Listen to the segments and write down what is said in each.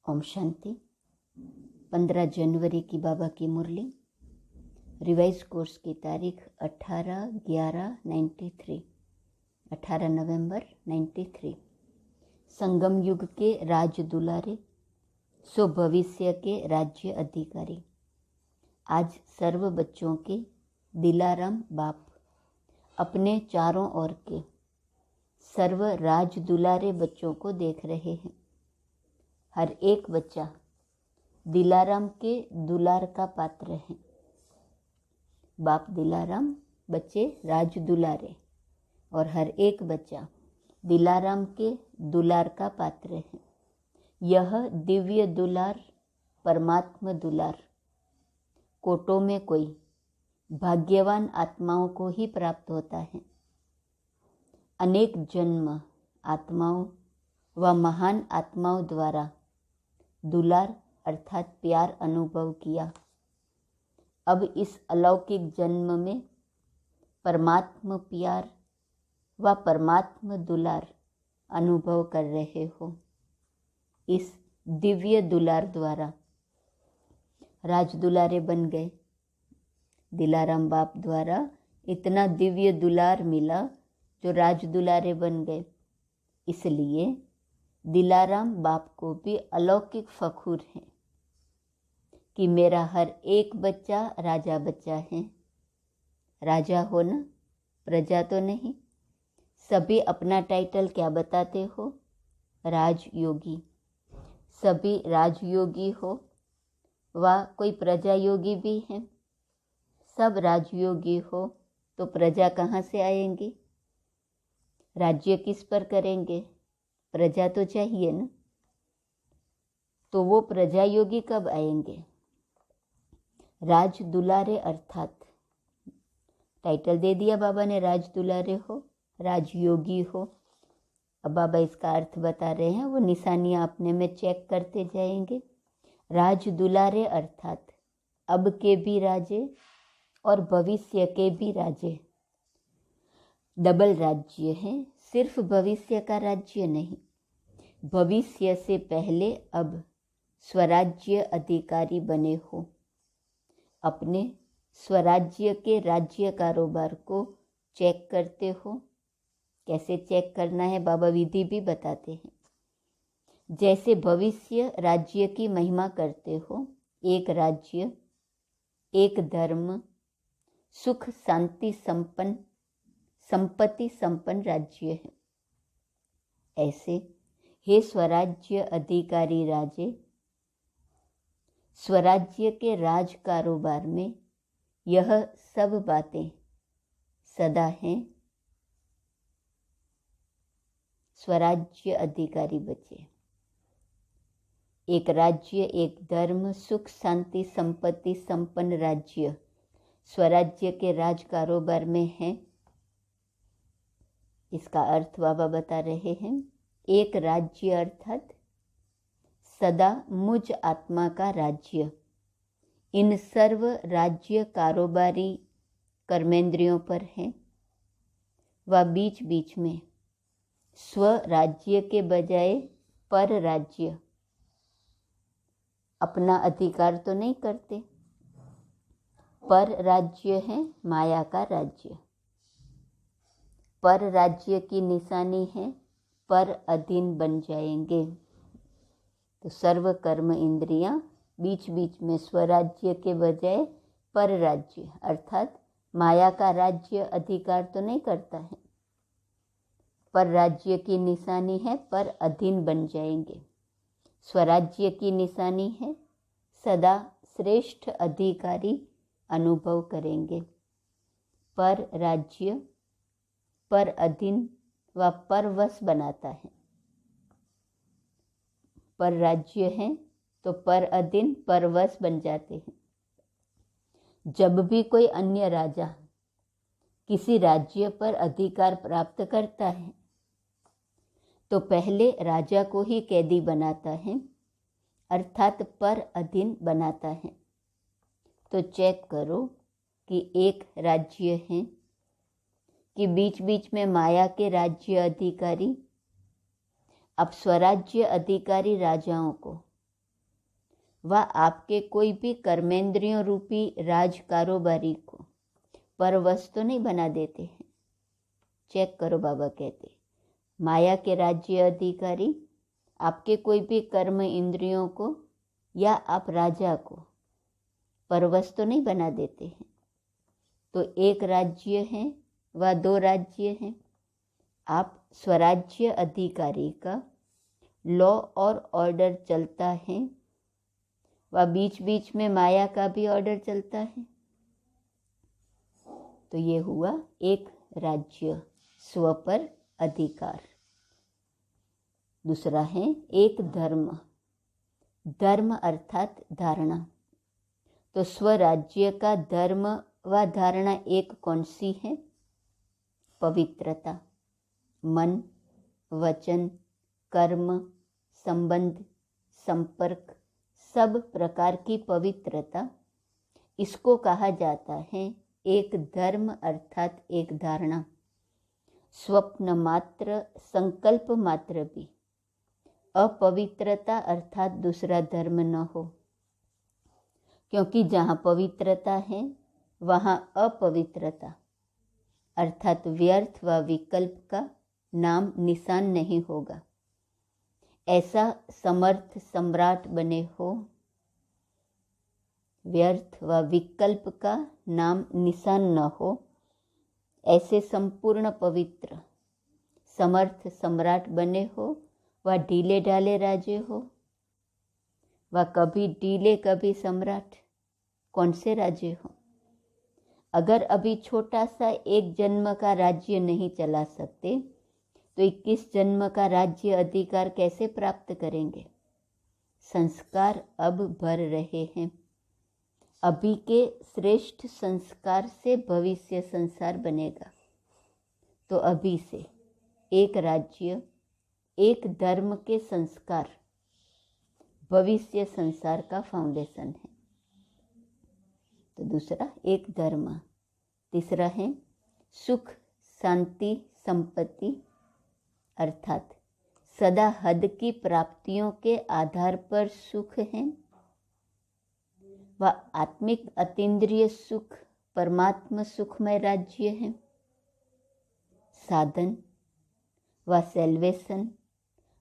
ओम शांति। 15 जनवरी की बाबा की मुरली। Revise course की तारीख 18/11/93, 18 नवंबर 93। संगम युग के राज दुलारे, सो भविष्य के राज्य अधिकारी। आज सर्व बच्चों के दिलाराम बाप अपने चारों ओर के सर्व राज दुलारे बच्चों को देख रहे हैं। हर एक बच्चा दिलाराम के दुलार का पात्र है। बाप दिलाराम, बच्चे राज दुलारे, और हर एक बच्चा दिलाराम के दुलार का पात्र है। यह दिव्य दुलार, परमात्मा दुलार कोटों में कोई भाग्यवान आत्माओं को ही प्राप्त होता है। अनेक जन्म आत्माओं व महान आत्माओं द्वारा दुलार अर्थात प्यार अनुभव किया। अब इस अलौकिक जन्म में परमात्मा प्यार व परमात्मा दुलार अनुभव कर रहे हो। इस दिव्य दुलार द्वारा राज दुलारे बन गए। दिलाराम बाप द्वारा इतना दिव्य दुलार मिला जो राज दुलारे बन गए। इसलिए दिलाराम बाप को भी अलौकिक फखूर है कि मेरा हर एक बच्चा राजा बच्चा है। राजा हो ना, प्रजा तो नहीं। सभी अपना टाइटल क्या बताते हो? राजयोगी। सभी राजयोगी हो व कोई प्रजा योगी भी हैं। सब राजयोगी हो तो प्रजा कहाँ से आएंगी? राज्य किस पर करेंगे? प्रजा तो चाहिए ना। तो वो प्रजा योगी कब आएंगे? राज दुलारे अर्थात टाइटल दे दिया बाबा ने, राज दुलारे हो, राजयोगी हो। अब बाबा इसका अर्थ बता रहे हैं, वो निशानियां अपने में चेक करते जाएंगे। राज दुलारे अर्थात अब के भी राजे और भविष्य के भी राजे। डबल राज्य है, सिर्फ भविष्य का राज्य नहीं। भविष्य से पहले अब स्वराज्य अधिकारी बने हो। अपने स्वराज्य के राज्य कारोबार को चेक करते हो। कैसे चेक करना है बाबा विधि भी बताते हैं। जैसे भविष्य राज्य की महिमा करते हो, एक राज्य, एक धर्म, सुख शांति संपन्न, संपत्ति संपन्न राज्य है। ऐसे हे स्वराज्य अधिकारी राजे, स्वराज्य के राज कारोबार में यह सब बातें सदा हैं। स्वराज्य अधिकारी बचे। एक राज्य, एक धर्म, सुख शांति संपत्ति संपन्न राज्य स्वराज्य के राज कारोबार में है। इसका अर्थ बाबा बता रहे हैं। एक राज्य अर्थात सदा मुझ आत्मा का राज्य। इन सर्व राज्य कारोबारी कर्मेंद्रियों पर है व बीच बीच में स्व राज्य के बजाय पर राज्य अपना अधिकार तो नहीं करते। पर राज्य है माया का राज्य। पर राज्य की निशानी है पर अधीन बन जाएंगे। तो सर्व कर्म इंद्रियां बीच बीच में स्वराज्य के बजाय पर राज्य अर्थात माया का राज्य अधिकार तो नहीं करता है। पर राज्य की निशानी है पर अधीन बन जाएंगे। स्वराज्य की निशानी है सदा श्रेष्ठ अधिकारी अनुभव करेंगे। पर राज्य पर अधीन व परवश बनाता है। पर राज्य है तो पर अधीन परवश बन जाते हैं। जब भी कोई अन्य राजा किसी राज्य पर अधिकार प्राप्त करता है तो पहले राजा को ही कैदी बनाता है अर्थात पर अधीन बनाता है। तो चेक करो कि एक राज्य है कि बीच बीच में माया के राज्य अधिकारी। अब स्वराज्य अधिकारी राजाओं को व आपके कोई भी कर्मेंद्रियों रूपी राज कारोबारी को परवश तो नहीं बना देते हैं। चेक करो, बाबा कहते माया के राज्य अधिकारी आपके कोई भी कर्म इंद्रियों को या आप राजा को परवश तो नहीं बना देते हैं। तो एक राज्य है व 2 राज्य हैं। आप स्वराज्य अधिकारी का लॉ और ऑर्डर चलता है व बीच बीच में माया का भी ऑर्डर चलता है। तो ये हुआ एक राज्य, स्व पर अधिकार। दूसरा है एक धर्म। धर्म अर्थात धारणा। तो स्वराज्य का धर्म व धारणा एक कौन सी है? पवित्रता। मन, वचन, कर्म, संबंध, संपर्क, सब प्रकार की पवित्रता, इसको कहा जाता है एक धर्म अर्थात एक धारणा। स्वप्न मात्र, संकल्प मात्र भी अपवित्रता अर्थात दूसरा धर्म न हो, क्योंकि जहाँ पवित्रता है वहाँ अपवित्रता अर्थात व्यर्थ व विकल्प का नाम निशान नहीं होगा। ऐसा समर्थ सम्राट बने हो, व्यर्थ व विकल्प का नाम निशान न हो, ऐसे संपूर्ण पवित्र समर्थ सम्राट बने हो व ढीले ढाले राजे हो व कभी ढीले कभी सम्राट, कौन से राज्य हो? अगर अभी छोटा सा एक जन्म का राज्य नहीं चला सकते तो 21 जन्म का राज्य अधिकार कैसे प्राप्त करेंगे? संस्कार अब भर रहे हैं। अभी के श्रेष्ठ संस्कार से भविष्य संसार बनेगा। तो अभी से एक राज्य, एक धर्म के संस्कार भविष्य संसार का फाउंडेशन है। तो दूसरा एक धर्म। तीसरा है सुख, शांति, संपत्ति अर्थात सदा हद की प्राप्तियों के आधार पर सुख है व आत्मिक अतीन्द्रिय सुख परमात्म सुखमय राज्य है। साधन व सेल्वेशन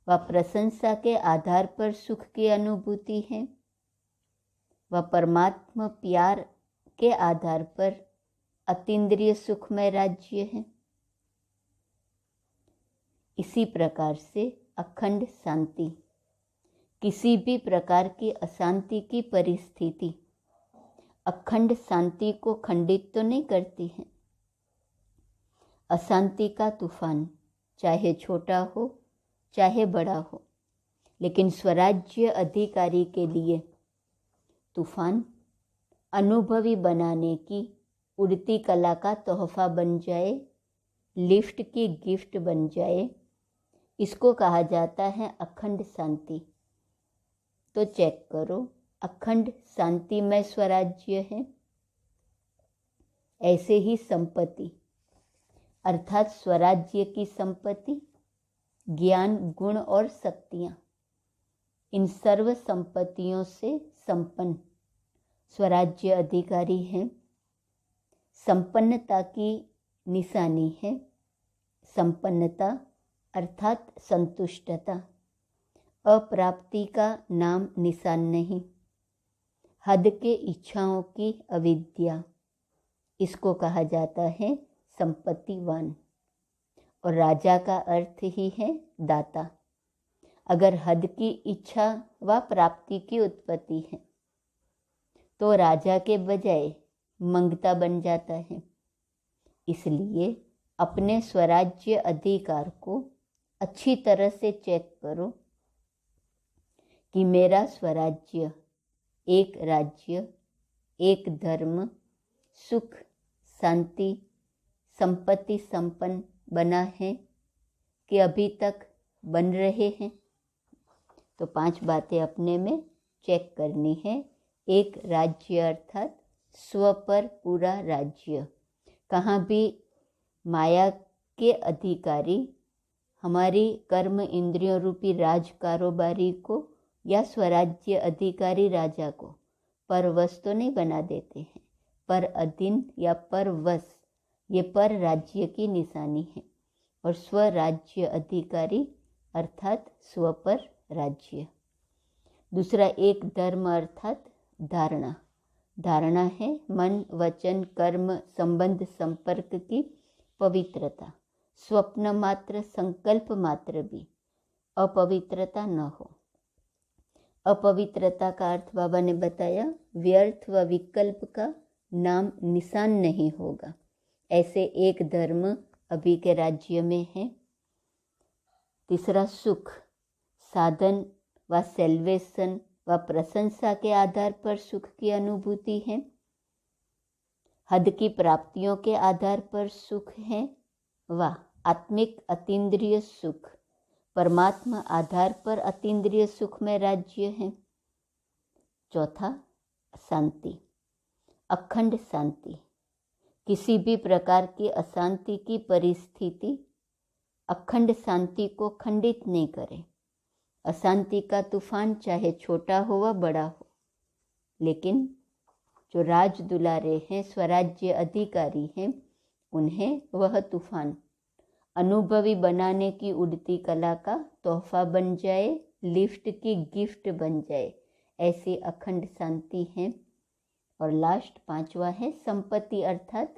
व प्रशंसा के आधार पर सुख की अनुभूति है व परमात्म प्यार के आधार पर अतीन्द्रिय सुखमय राज्य है। इसी प्रकार से अखंड शांति, किसी भी प्रकार की अशांति की परिस्थिति अखंड शांति को खंडित तो नहीं करती है। अशांति का तूफान चाहे छोटा हो चाहे बड़ा हो, लेकिन स्वराज्य अधिकारी के लिए तूफान अनुभवी बनाने की उड़ती कला का तोहफा बन जाए, लिफ्ट की गिफ्ट बन जाए, इसको कहा जाता है अखंड शांति। तो चेक करो, अखंड शांतिमय स्वराज्य है। ऐसे ही संपत्ति अर्थात स्वराज्य की संपत्ति, ज्ञान, गुण और शक्तियाँ, इन सर्व संपत्तियों से संपन्न स्वराज्य अधिकारी हैं। संपन्नता की निशानी है। संपन्नता अर्थात संतुष्टता, अप्राप्ति का नाम निशान नहीं। हद के इच्छाओं की अविद्या, इसको कहा जाता है संपत्तिवान। और राजा का अर्थ ही है दाता। अगर हद की इच्छा व प्राप्ति की उत्पत्ति है तो राजा के बजाय मंगता बन जाता है। इसलिए अपने स्वराज्य अधिकार को अच्छी तरह से चेक करो कि मेरा स्वराज्य एक राज्य, एक धर्म, सुख, शांति, संपत्ति संपन्न बना है कि अभी तक बन रहे हैं। तो 5 बातें अपने में चेक करनी है। एक राज्य अर्थात स्व पर पूरा राज्य। कहाँ भी माया के अधिकारी हमारी कर्म इंद्रियों रूपी राज कारोबारी को या स्वराज्य अधिकारी राजा को परवश तो नहीं बना देते हैं। पर अधीन या परवश ये पर राज्य की निशानी है, और स्वराज्य अधिकारी अर्थात स्वपर राज्य। दूसरा एक धर्म अर्थात धारणा। धारणा है मन वचन कर्म संबंध संपर्क की पवित्रता। स्वप्न मात्र संकल्प मात्र भी अपवित्रता न हो। अपवित्रता का अर्थ बाबा ने बताया, व्यर्थ व विकल्प का नाम निशान नहीं होगा। ऐसे एक धर्म अभी के राज्य में है। तीसरा सुख, साधन व सेल्वेशन व प्रशंसा के आधार पर सुख की अनुभूति है। हद की प्राप्तियों के आधार पर सुख है व आत्मिक अतीन्द्रिय सुख, परमात्मा आधार पर अतीन्द्रिय सुख में राज्य है। चौथा शांति, अखंड शांति। किसी भी प्रकार की अशांति की परिस्थिति अखंड शांति को खंडित नहीं करे। अशांति का तूफान चाहे छोटा हो व बड़ा हो, लेकिन जो राज दुलारे हैं, स्वराज्य अधिकारी हैं, उन्हें वह तूफान अनुभवी बनाने की उड़ती कला का तोहफा बन जाए, लिफ्ट की गिफ्ट बन जाए, ऐसी अखंड शांति है। और लास्ट पांचवा है संपत्ति अर्थात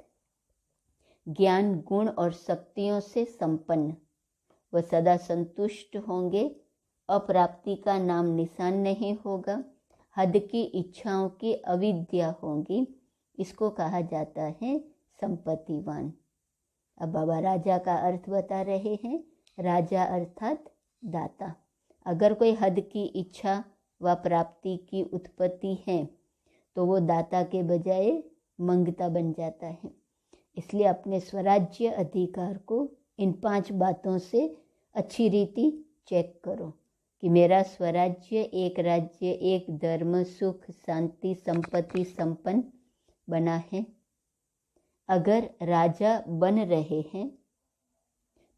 ज्ञान गुण और शक्तियों से संपन्न। वह सदा संतुष्ट होंगे, अप्राप्ति का नाम निशान नहीं होगा, हद की इच्छाओं की अविद्या होगी। इसको कहा जाता है संपत्तिवान। अब बाबा राजा का अर्थ बता रहे हैं। राजा अर्थात दाता। अगर कोई हद की इच्छा व प्राप्ति की उत्पत्ति है तो वो दाता के बजाय मंगता बन जाता है। इसलिए अपने स्वराज्य अधिकार को इन 5 बातों से अच्छी रीति चेक करो कि मेरा स्वराज्य एक राज्य एक धर्म सुख शांति संपत्ति संपन्न बना है। अगर राजा बन रहे हैं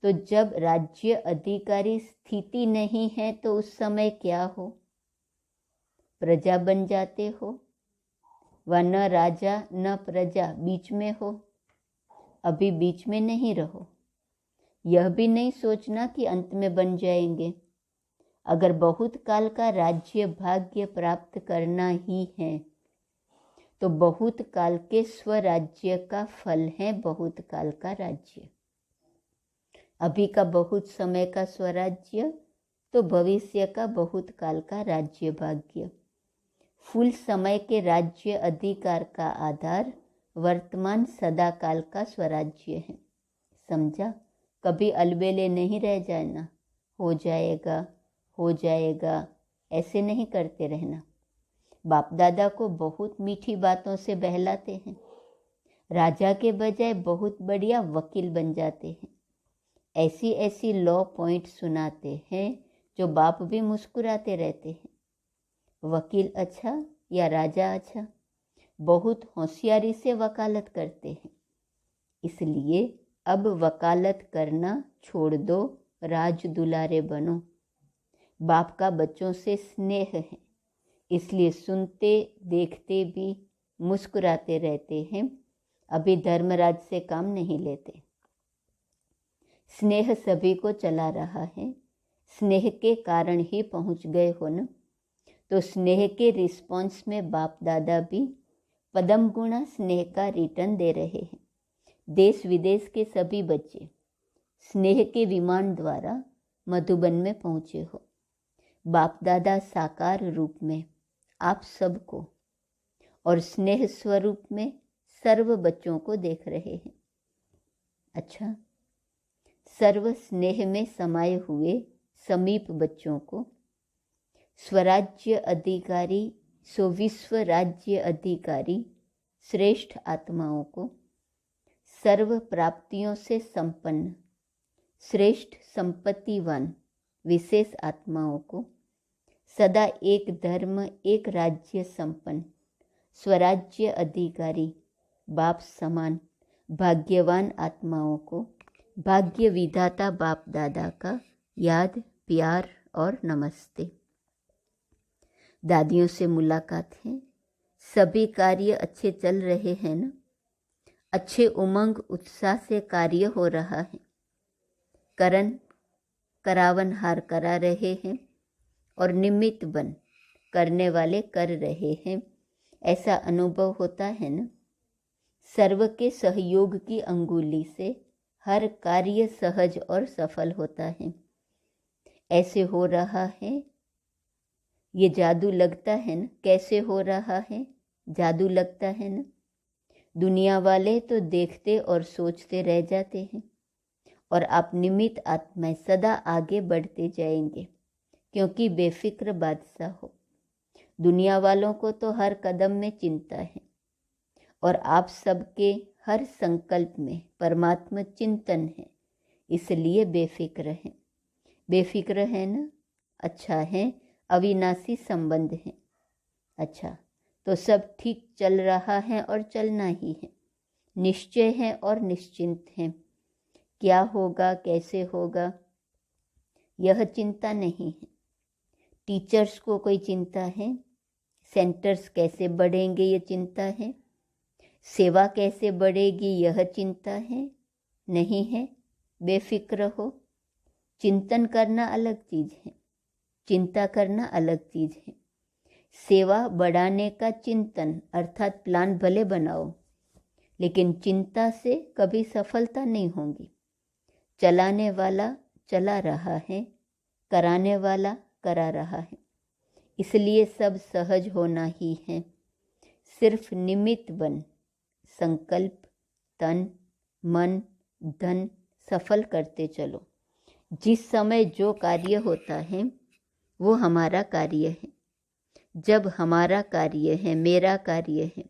तो जब राज्य अधिकारी स्थिति नहीं है तो उस समय क्या हो? प्रजा बन जाते हो, व न राजा न प्रजा, बीच में हो। अभी बीच में नहीं रहो। यह भी नहीं सोचना कि अंत में बन जाएंगे। अगर बहुत काल का राज्य भाग्य प्राप्त करना ही है तो बहुत काल के स्वराज्य का फल है बहुत काल का राज्य। अभी का बहुत समय का स्वराज्य तो भविष्य का बहुत काल का राज्य भाग्य। फुल समय के राज्य अधिकार का आधार वर्तमान सदा काल का स्वराज्य है। समझा? कभी अलबेले नहीं रह जाना, हो जाएगा हो जाएगा, ऐसे नहीं करते रहना। बाप दादा को बहुत मीठी बातों से बहलाते हैं, राजा के बजाय बहुत बढ़िया वकील बन जाते हैं। ऐसी ऐसी लॉ पॉइंट सुनाते हैं जो बाप भी मुस्कुराते रहते हैं। वकील अच्छा या राजा अच्छा, बहुत होशियारी से वकालत करते हैं। इसलिए अब वकालत करना छोड़ दो, राज दुलारे बनो। बाप का बच्चों से स्नेह है, इसलिए सुनते देखते भी मुस्कुराते रहते हैं। अभी धर्मराज से काम नहीं लेते। स्नेह सभी को चला रहा है। स्नेह के कारण ही पहुंच गए हो न। तो स्नेह के रिस्पॉन्स में बाप दादा भी पदम गुणा स्नेह का रिटर्न दे रहे हैं। देश विदेश के सभी बच्चे स्नेह के विमान द्वारा मधुबन में पहुँचे हो। बाप दादा साकार रूप में आप सबको और स्नेह स्वरूप में सर्व बच्चों को देख रहे हैं। अच्छा, सर्व स्नेह में समाये हुए समीप बच्चों को स्वराज्य अधिकारी सो विश्व राज्य अधिकारी श्रेष्ठ आत्माओं को सर्व प्राप्तियों से संपन्न श्रेष्ठ संपत्तिवान विशेष आत्माओं को सदा एक धर्म एक राज्य संपन्न स्वराज्य अधिकारी बाप समान भाग्यवान आत्माओं को भाग्य विधाता बाप दादा का याद प्यार और नमस्ते। दादियों से मुलाकात है। सभी कार्य अच्छे चल रहे हैं ना? अच्छे उमंग उत्साह से कार्य हो रहा है। करण करावन हार करा रहे हैं और निमित्त बन करने वाले कर रहे हैं, ऐसा अनुभव होता है ना? सर्व के सहयोग की अंगुली से हर कार्य सहज और सफल होता है। ऐसे हो रहा है। ये जादू लगता है ना? कैसे हो रहा है? जादू लगता है ना? दुनिया वाले तो देखते और सोचते रह जाते हैं और आप निमित्त आत्माएं सदा आगे बढ़ते जाएंगे, क्योंकि बेफिक्र बादशाह हो। दुनिया वालों को तो हर कदम में चिंता है और आप सबके हर संकल्प में परमात्मा चिंतन है, इसलिए बेफिक्र हैं। बेफिक्र है ना? अच्छा है। अविनाशी संबंध है। अच्छा, तो सब ठीक चल रहा है और चलना ही है। निश्चय है और निश्चिंत है। क्या होगा, कैसे होगा, यह चिंता नहीं है। टीचर्स को कोई चिंता है? सेंटर्स कैसे बढ़ेंगे, यह चिंता है। सेवा कैसे बढ़ेगी, यह चिंता है? नहीं है। बेफिक्र हो। चिंतन करना अलग चीज है, चिंता करना अलग चीज है। सेवा बढ़ाने का चिंतन अर्थात प्लान भले बनाओ, लेकिन चिंता से कभी सफलता नहीं होगी। चलाने वाला चला रहा है, कराने वाला करा रहा है, इसलिए सब सहज होना ही है। सिर्फ निमित्त बन संकल्प, तन, मन, धन सफल करते चलो। जिस समय जो कार्य होता है वो हमारा कार्य है। जब हमारा कार्य है, मेरा कार्य है,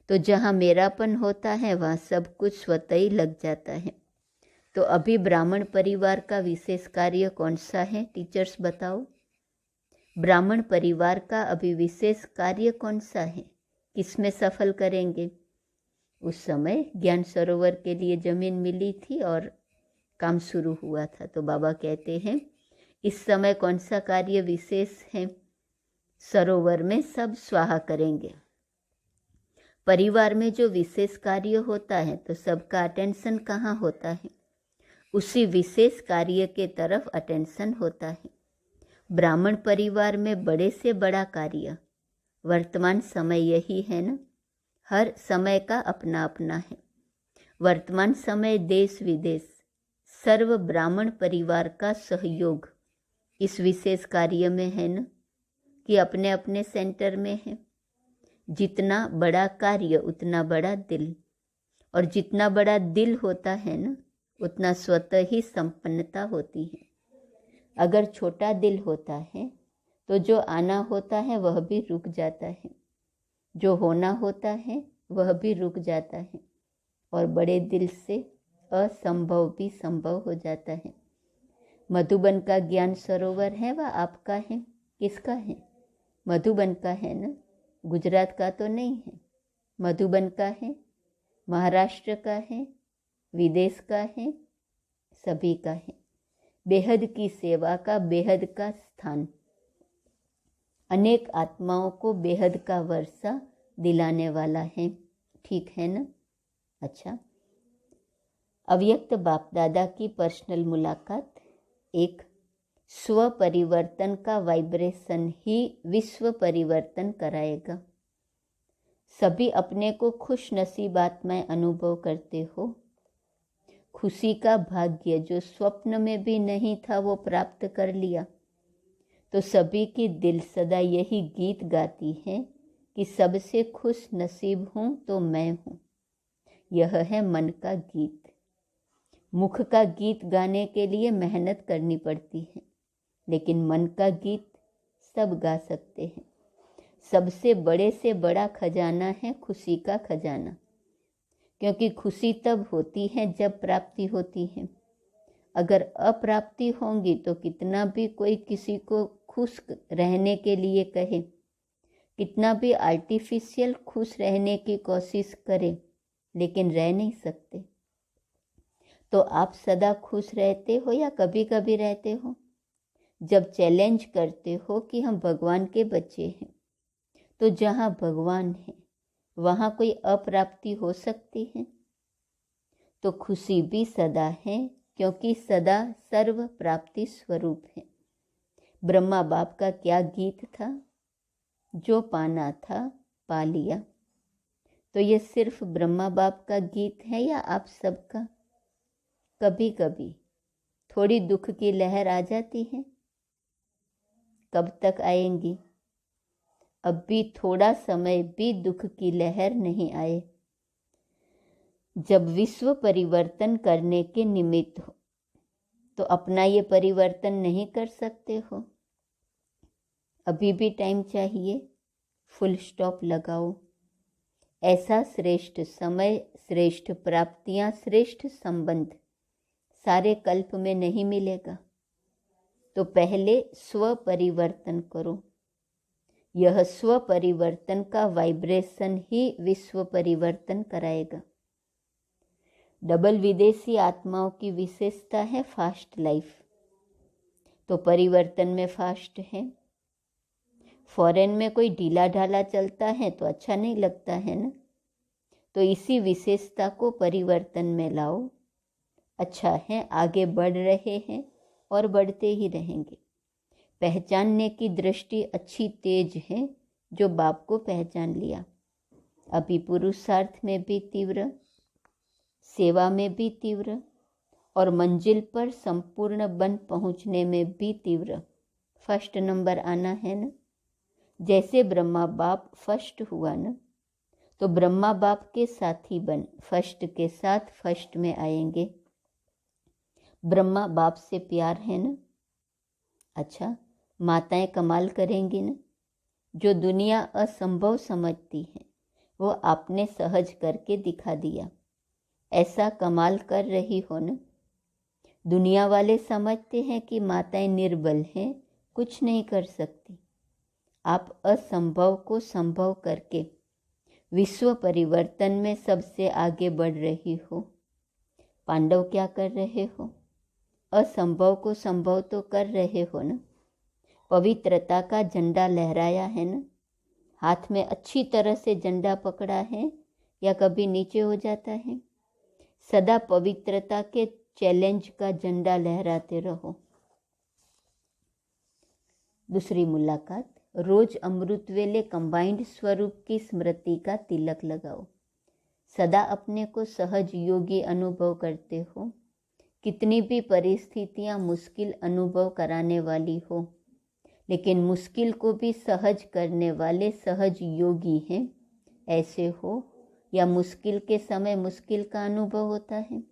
तो जहाँ मेरापन होता है वहाँ सब कुछ स्वतः ही लग जाता है। तो अभी ब्राह्मण परिवार का विशेष कार्य कौन सा है? टीचर्स बताओ। ब्राह्मण परिवार का अभी विशेष कार्य कौन सा है? किसमें सफल करेंगे? उस समय ज्ञान सरोवर के लिए जमीन मिली थी और काम शुरू हुआ था, तो बाबा कहते हैं इस समय कौन सा कार्य विशेष है? सरोवर में सब स्वाहा करेंगे। परिवार में जो विशेष कार्य होता है तो सबका अटेंशन कहाँ होता है? उसी विशेष कार्य के तरफ अटेंशन होता है। ब्राह्मण परिवार में बड़े से बड़ा कार्य वर्तमान समय यही है ना? हर समय का अपना अपना है। वर्तमान समय देश विदेश सर्व ब्राह्मण परिवार का सहयोग इस विशेष कार्य में है ना, कि अपने अपने सेंटर में है। जितना बड़ा कार्य उतना बड़ा दिल, और जितना बड़ा दिल होता है ना उतना स्वतः ही संपन्नता होती है। अगर छोटा दिल होता है तो जो आना होता है वह भी रुक जाता है, जो होना होता है वह भी रुक जाता है, और बड़े दिल से असंभव भी संभव हो जाता है। मधुबन का ज्ञान सरोवर है वह आपका है? किसका है? मधुबन का है ना? गुजरात का तो नहीं है। मधुबन का है, महाराष्ट्र का है, विदेश का है, सभी का है। बेहद की सेवा का बेहद का स्थान अनेक आत्माओं को बेहद का वर्षा दिलाने वाला है। ठीक है ना? अच्छा, अव्यक्त बाप दादा की पर्सनल मुलाकात। एक, स्व परिवर्तन का वाइब्रेशन ही विश्व परिवर्तन कराएगा। सभी अपने को खुश नसीब आत्माएं अनुभव करते हो। खुशी का भाग्य जो स्वप्न में भी नहीं था वो प्राप्त कर लिया। तो सभी की दिल सदा यही गीत गाती है कि सबसे खुश नसीब हूँ तो मैं हूँ। यह है मन का गीत। मुख का गीत गाने के लिए मेहनत करनी पड़ती है, लेकिन मन का गीत सब गा सकते हैं। सबसे बड़े से बड़ा खजाना है खुशी का खजाना, क्योंकि खुशी तब होती है जब प्राप्ति होती है। अगर अप्राप्ति होंगी तो कितना भी कोई किसी को खुश रहने के लिए कहे, कितना भी आर्टिफिशियल खुश रहने की कोशिश करे, लेकिन रह नहीं सकते। तो आप सदा खुश रहते हो या कभी कभी रहते हो? जब चैलेंज करते हो कि हम भगवान के बच्चे हैं, तो जहाँ भगवान है वहाँ कोई अप्राप्ति हो सकती है? तो खुशी भी सदा है, क्योंकि सदा सर्व प्राप्ति स्वरूप है। ब्रह्मा बाप का क्या गीत था? जो पाना था पा लिया। तो ये सिर्फ ब्रह्मा बाप का गीत है या आप सबका? कभी कभी थोड़ी दुख की लहर आ जाती है। कब तक आएंगी? अब भी थोड़ा समय भी दुख की लहर नहीं आए। जब विश्व परिवर्तन करने के निमित्त हो, तो अपना ये परिवर्तन नहीं कर सकते हो? अभी भी टाइम चाहिए। फुल स्टॉप लगाओ। ऐसा श्रेष्ठ समय, श्रेष्ठ प्राप्तियां, श्रेष्ठ संबंध सारे कल्प में नहीं मिलेगा। तो पहले स्व परिवर्तन करो। यह स्व परिवर्तन का वाइब्रेशन ही विश्व परिवर्तन कराएगा। डबल विदेशी आत्माओं की विशेषता है फास्ट लाइफ। तो परिवर्तन में फास्ट है। फॉरेन में कोई ढीला ढाला चलता है तो अच्छा नहीं लगता है ना। तो इसी विशेषता को परिवर्तन में लाओ। अच्छा है, आगे बढ़ रहे हैं और बढ़ते ही रहेंगे। पहचानने की दृष्टि अच्छी तेज है, जो बाप को पहचान लिया। अभी पुरुषार्थ में भी तीव्र, सेवा में भी तीव्र, और मंजिल पर संपूर्ण बन पहुंचने में भी तीव्र। फर्स्ट नंबर आना है ना। जैसे ब्रह्मा बाप फर्स्ट हुआ ना, तो ब्रह्मा बाप के साथी बन फर्स्ट के साथ फर्स्ट में आएंगे। ब्रह्मा बाप से प्यार है ना। अच्छा, माताएं कमाल करेंगी ना। जो दुनिया असंभव समझती है वो आपने सहज करके दिखा दिया। ऐसा कमाल कर रही हो ना। दुनिया वाले समझते हैं कि माताएं निर्बल हैं, कुछ नहीं कर सकती। आप असंभव को संभव करके विश्व परिवर्तन में सबसे आगे बढ़ रही हो। पांडव क्या कर रहे हो? असंभव को संभव तो कर रहे हो ना। पवित्रता का झंडा लहराया है ना। हाथ में अच्छी तरह से झंडा पकड़ा है या कभी नीचे हो जाता है? सदा पवित्रता के चैलेंज का झंडा लहराते रहो। दूसरी मुलाकात। रोज अमृत वेले कंबाइंड स्वरूप की स्मृति का तिलक लगाओ। सदा अपने को सहज योगी अनुभव करते हो। कितनी भी परिस्थितियां मुश्किल अनुभव कराने वाली हो, लेकिन मुश्किल को भी सहज करने वाले सहज योगी हैं। ऐसे हो या मुश्किल के समय मुश्किल का अनुभव होता है,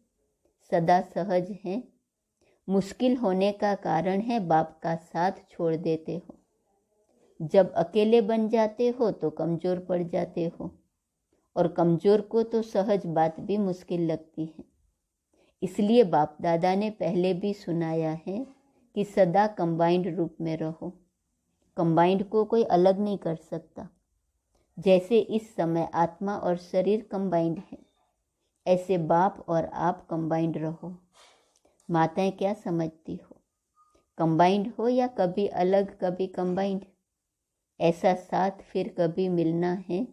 सदा सहज हैं। मुश्किल होने का कारण है बाप का साथ छोड़ देते हो। जब अकेले बन जाते हो तो कमज़ोर पड़ जाते हो, और कमज़ोर को तो सहज बात भी मुश्किल लगती है। इसलिए बाप दादा ने पहले भी सुनाया है कि सदा कंबाइंड रूप में रहो। कंबाइंड को कोई अलग नहीं कर सकता। जैसे इस समय आत्मा और शरीर कंबाइंड है, ऐसे बाप और आप कंबाइंड रहो। माताएं क्या समझती हो? कंबाइंड हो या कभी अलग कभी कंबाइंड? ऐसा साथ फिर कभी मिलना है,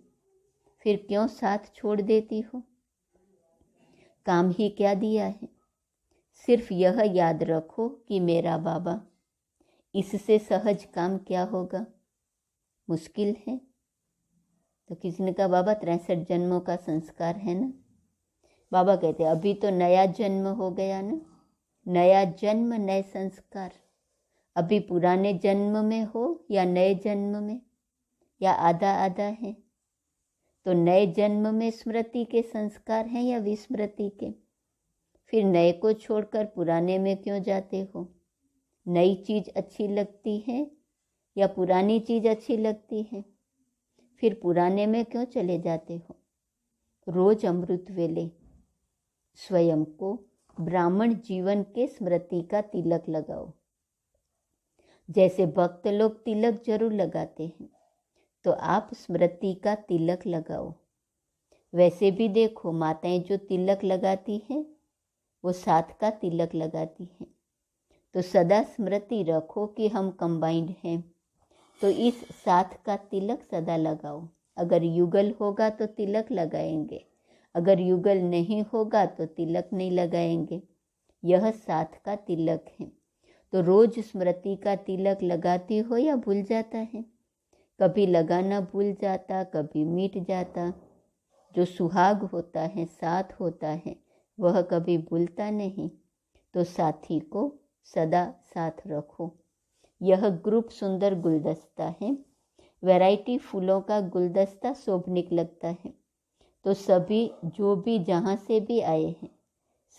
फिर क्यों साथ छोड़ देती हो? काम ही क्या दिया है? सिर्फ यह याद रखो कि मेरा बाबा। इससे सहज काम क्या होगा? मुश्किल है। तो किसी ने कहा बाबा 63 जन्मों का संस्कार है ना। बाबा कहते अभी तो नया जन्म हो गया ना। नया जन्म नए संस्कार। अभी पुराने जन्म में हो या नए जन्म में, या आधा आधा है? तो नए जन्म में स्मृति के संस्कार हैं या विस्मृति के? फिर नए को छोड़कर पुराने में क्यों जाते हो? नई चीज़ अच्छी लगती है या पुरानी चीज़ अच्छी लगती है? फिर पुराने में क्यों चले जाते हो? रोज अमृत वेले स्वयं को ब्राह्मण जीवन के स्मृति का तिलक लगाओ। जैसे भक्त लोग तिलक जरूर लगाते हैं, तो आप स्मृति का तिलक लगाओ। वैसे भी देखो, माताएं जो तिलक लगाती हैं वो साथ का तिलक लगाती हैं। तो सदा स्मृति रखो कि हम कंबाइंड हैं। तो इस साथ का तिलक सदा लगाओ। अगर युगल होगा तो तिलक लगाएंगे, अगर युगल नहीं होगा तो तिलक नहीं लगाएंगे। यह साथ का तिलक है। तो रोज स्मृति का तिलक लगाती हो या भूल जाता है? कभी लगाना भूल जाता, कभी मिट जाता। जो सुहाग होता है, साथ होता है, वह कभी भूलता नहीं। तो साथी को सदा साथ रखो। यह ग्रुप सुंदर गुलदस्ता है। वैरायटी फूलों का गुलदस्ता शोभनीक लगता है। तो सभी जो भी जहाँ से भी आए हैं,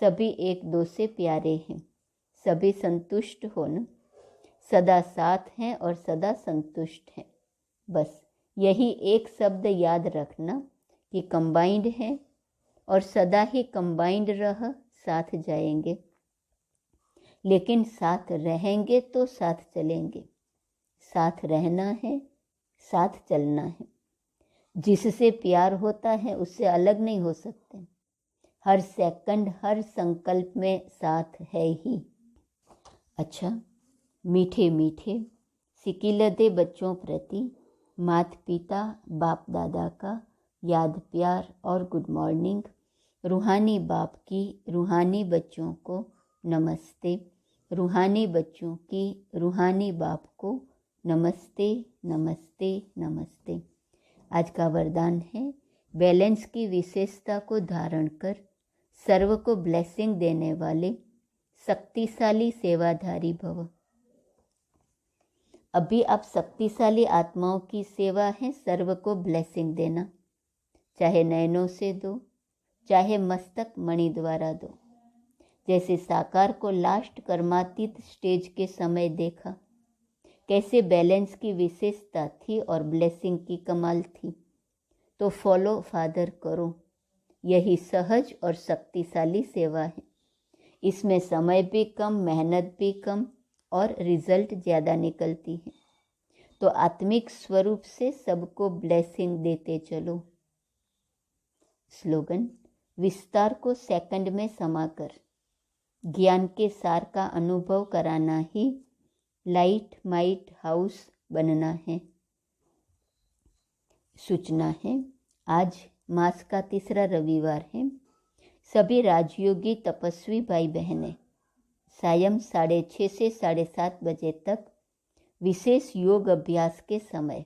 सभी एक दो से प्यारे हैं। सभी संतुष्ट हो न, सदा साथ हैं और सदा संतुष्ट हैं। बस यही एक शब्द याद रखना कि कंबाइंड है और सदा ही कंबाइंड रह साथ जाएंगे। लेकिन साथ रहेंगे तो साथ चलेंगे। साथ रहना है, साथ चलना है। जिससे प्यार होता है उससे अलग नहीं हो सकते। हर सेकंड, हर संकल्प में साथ है ही। अच्छा, मीठे मीठे सिकिलदे बच्चों प्रति माता पिता बाप दादा का याद प्यार और गुड मॉर्निंग। रूहानी बाप की रूहानी बच्चों को नमस्ते। रूहानी बच्चों की रूहानी बाप को नमस्ते नमस्ते नमस्ते। आज का वरदान है, बैलेंस की विशेषता को धारण कर सर्व को ब्लेसिंग देने वाले शक्तिशाली सेवाधारी भव। अभी आप शक्तिशाली आत्माओं की सेवा है सर्व को ब्लेसिंग देना। चाहे नयनों से दो, चाहे मस्तक मणि द्वारा दो। जैसे साकार को लास्ट कर्मातीत स्टेज के समय देखा, कैसे बैलेंस की विशेषता थी और ब्लेसिंग की कमाल थी। तो फॉलो फादर करो। यही सहज और शक्तिशाली सेवा है। इसमें समय भी कम, मेहनत भी कम और रिजल्ट ज़्यादा निकलती है। तो आत्मिक स्वरूप से सबको ब्लेसिंग देते चलो। स्लोगन, विस्तार को सेकंड में समाकर ज्ञान के सार का अनुभव कराना ही लाइट माइट हाउस बनना है। सूचना है, आज मास का तीसरा रविवार है। सभी राजयोगी तपस्वी भाई बहनें सायं 6:30 से 7:30 बजे तक विशेष योग अभ्यास के समय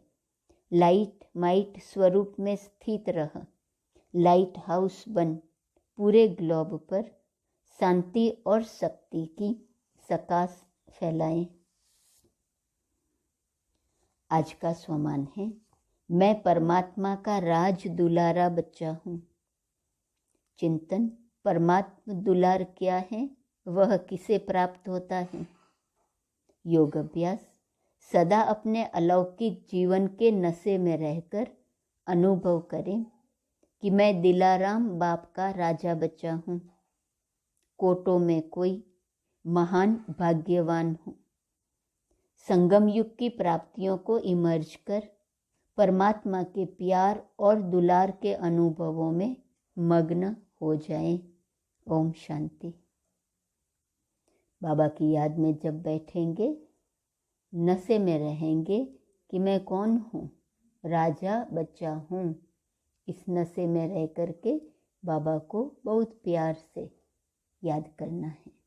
लाइट माइट स्वरूप में स्थित रह लाइट हाउस बन पूरे ग्लोब पर शांति और शक्ति की प्रकाश फैलाएं। आज का स्वमान है, मैं परमात्मा का राज दुलारा बच्चा हूँ। चिंतन, परमात्मा दुलार क्या है, वह किसे प्राप्त होता है। योग अभ्यास, सदा अपने अलौकिक जीवन के नशे में रहकर अनुभव करें कि मैं दिलाराम बाप का राजा बच्चा हूँ। कोटों में कोई महान भाग्यवान हूँ। संगम युग की प्राप्तियों को इमर्ज कर परमात्मा के प्यार और दुलार के अनुभवों में मग्न हो जाएं। ओम शांति। बाबा की याद में जब बैठेंगे, नशे में रहेंगे कि मैं कौन हूँ, राजा बच्चा हूँ। इस नशे में रह करके बाबा को बहुत प्यार से याद करना है।